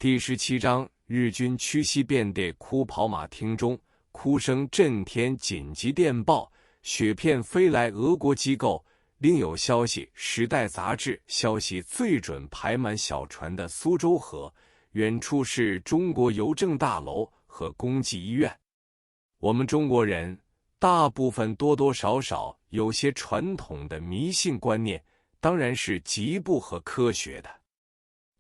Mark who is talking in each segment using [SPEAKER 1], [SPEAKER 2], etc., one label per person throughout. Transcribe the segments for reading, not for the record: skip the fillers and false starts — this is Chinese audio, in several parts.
[SPEAKER 1] 第17章，日军驱袭遍地哭跑马厅中，哭声震天，紧急电报，雪片飞来。俄国机构另有消息，《时代》杂志消息最准，排满小船的苏州河，远处是中国邮政大楼和公济医院。我们中国人大部分多多少少有些传统的迷信观念，当然是极不合科学的。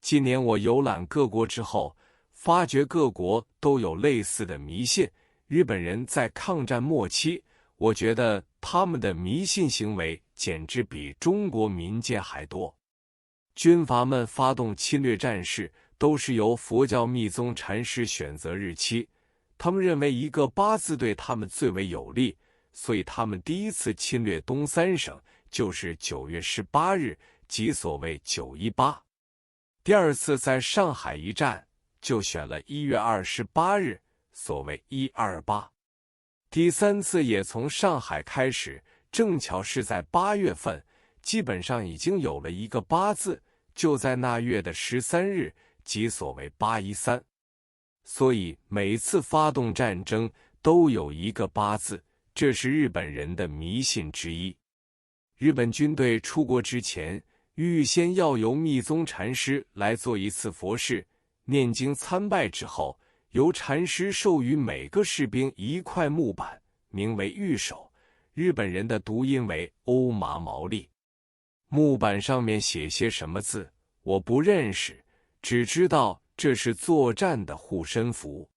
[SPEAKER 1] 今年我游览各国之后，发觉各国都有类似的迷信。日本人在抗战末期，我觉得他们的迷信行为简直比中国民间还多。军阀们发动侵略战事，都是由佛教密宗禅师选择日期，他们认为一个八字对他们最为有利，所以他们第一次侵略东三省就是9月18日，即所谓918。第二次在上海一战就选了1月28日，所谓128。第三次也从上海开始，正巧是在8月份，基本上已经有了一个八字，就在那月的13日，即所谓813。所以每次发动战争都有一个八字，这是日本人的迷信之一。日本军队出国之前，预先要由密宗禅师来做一次佛事，念经参拜之后，由禅师授予每个士兵一块木板，名为玉手，日本人的读音为欧麻毛利。木板上面写些什么字，我不认识，只知道这是作战的护身符。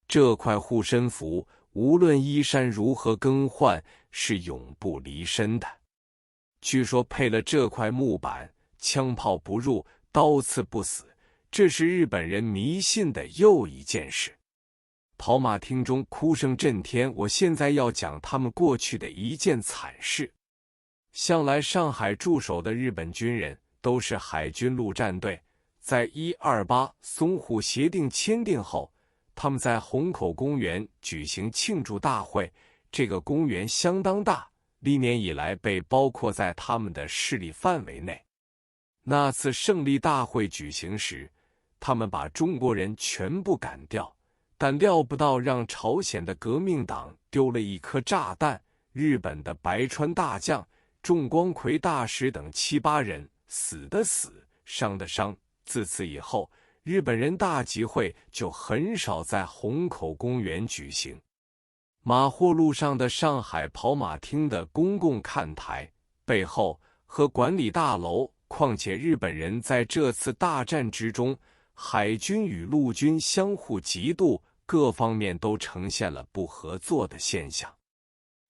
[SPEAKER 1] 这块护身符无论衣衫如何更换，是永不离身的。据说配了这块木板，枪炮不入，刀刺不死，这是日本人迷信的又一件事。跑马厅中哭声震天，我现在要讲他们过去的一件惨事。向来上海驻守的日本军人都是海军陆战队，在128淞沪协定签订后，他们在虹口公园举行庆祝大会。这个公园相当大，历年以来被包括在他们的势力范围内。那次胜利大会举行时，他们把中国人全部赶掉，但料不到让朝鲜的革命党丢了一颗炸弹，日本的白川大将、重光葵大使等7、8人死的死，伤的伤。自此以后，日本人大集会就很少在虹口公园举行。马货路上的上海跑马厅的公共看台背后和管理大楼，况且日本人在这次大战之中，海军与陆军相互嫉妒，各方面都呈现了不合作的现象。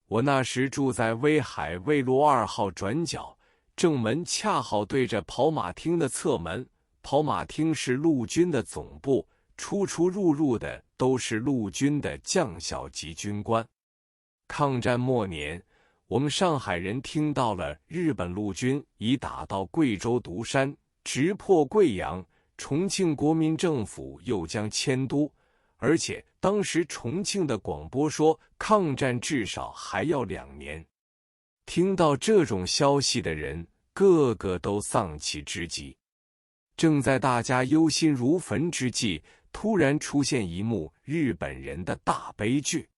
[SPEAKER 1] 我那时住在威海卫路2号转角，正门恰好对着跑马厅的侧门。跑马厅是陆军的总部，出出入入的都是陆军的将校级军官。抗战末年，我们上海人听到了日本陆军已打到贵州独山，直破贵阳，重庆国民政府又将迁都，而且当时重庆的广播说抗战至少还要2年。听到这种消息的人个个都丧气之极。正在大家忧心如焚之际，突然出现一幕日本人的大悲剧。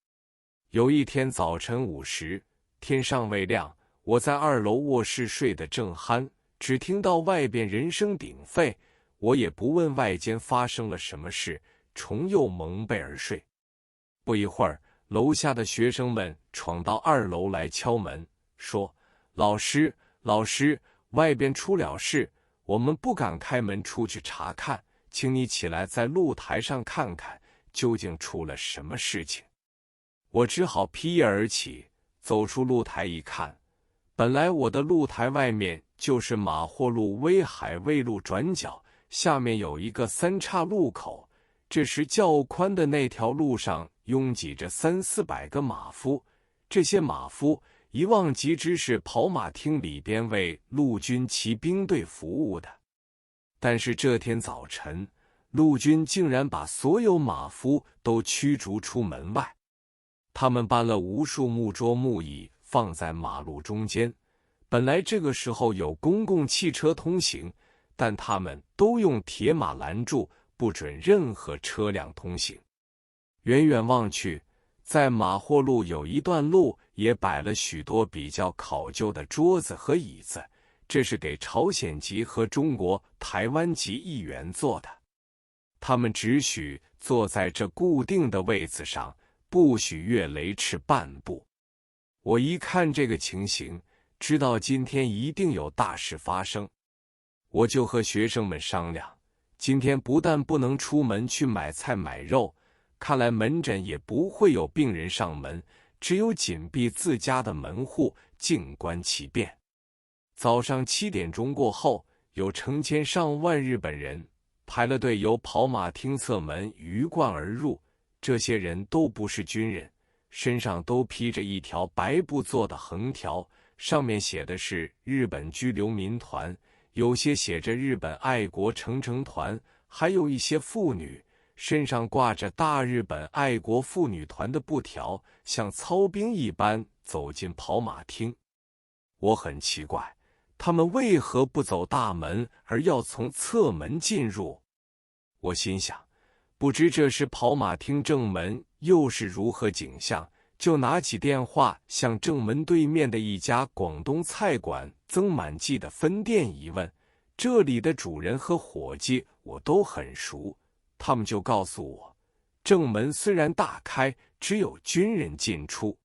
[SPEAKER 1] 有一天早晨5时，天尚未亮，我在2楼卧室睡得正酣，只听到外边人声鼎沸，我也不问外间发生了什么事，重又蒙被而睡。不一会儿，楼下的学生们闯到2楼来敲门，说：“老师，老师，外边出了事，我们不敢开门出去查看，请你起来在露台上看看，究竟出了什么事情。”我只好披叶而起，走出露台一看，本来我的露台外面就是马货路威海卫路转角，下面有一个3岔路口。这时较宽的那条路上拥挤着300、400个马夫，这些马夫一望即知是跑马厅里边为陆军骑兵队服务的。但是这天早晨，陆军竟然把所有马夫都驱逐出门外。他们搬了无数木桌木椅放在马路中间，本来这个时候有公共汽车通行，但他们都用铁马拦住，不准任何车辆通行。远远望去，在马货路有一段路也摆了许多比较考究的桌子和椅子，这是给朝鲜籍和中国台湾籍议员坐的。他们只许坐在这固定的位子上，不许越雷池半步。我一看这个情形，知道今天一定有大事发生。我就和学生们商量，今天不但不能出门去买菜买肉，看来门诊也不会有病人上门，只有紧闭自家的门户，静观其变。早上7点钟过后，有成千上万日本人排了队由跑马厅侧门鱼贯而入，这些人都不是军人，身上都披着一条白布做的横条，上面写的是日本居留民团，有些写着日本爱国诚诚团，还有一些妇女身上挂着大日本爱国妇女团的布条，像操兵一般走进跑马厅。我很奇怪，他们为何不走大门，而要从侧门进入？我心想，不知这时跑马厅正门又是如何景象，就拿起电话向正门对面的一家广东菜馆曾满记的分店一问，这里的主人和伙计我都很熟，他们就告诉我，正门虽然大开，只有军人进出。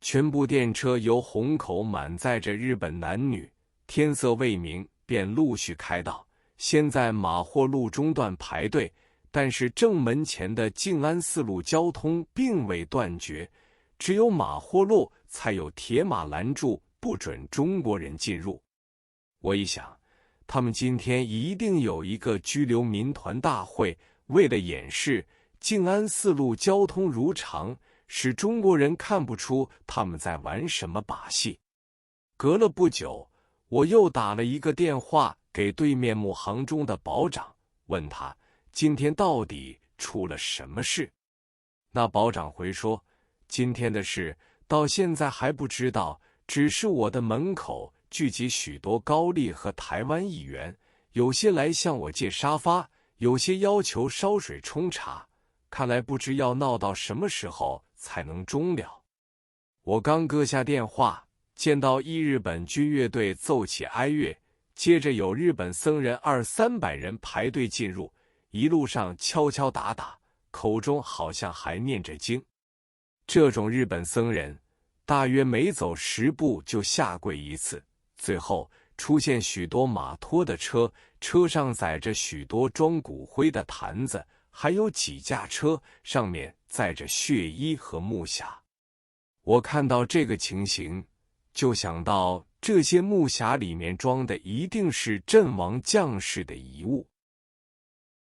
[SPEAKER 1] 全部电车由虹口满载着日本男女，天色未明便陆续开道，先在马货路中段排队，但是正门前的静安寺路交通并未断绝，只有马货路才有铁马拦住，不准中国人进入。我一想，他们今天一定有一个居留民团大会，为了掩饰静安寺路交通如常，使中国人看不出他们在玩什么把戏。隔了不久，我又打了一个电话给对面木行中的保长，问他今天到底出了什么事。那保长回说，今天的事到现在还不知道，只是我的门口聚集许多高丽和台湾议员，有些来向我借沙发，有些要求烧水冲茶，看来不知要闹到什么时候才能终了。我刚搁下电话，见到一日本军乐队奏起哀乐，接着有日本僧人200-300人排队进入，一路上敲敲打打，口中好像还念着经。这种日本僧人大约每走10步就下跪一次。最后出现许多马拖的车，车上载着许多装骨灰的坛子，还有几架车，上面载着血衣和木匣。我看到这个情形，就想到这些木匣里面装的一定是阵亡将士的遗物。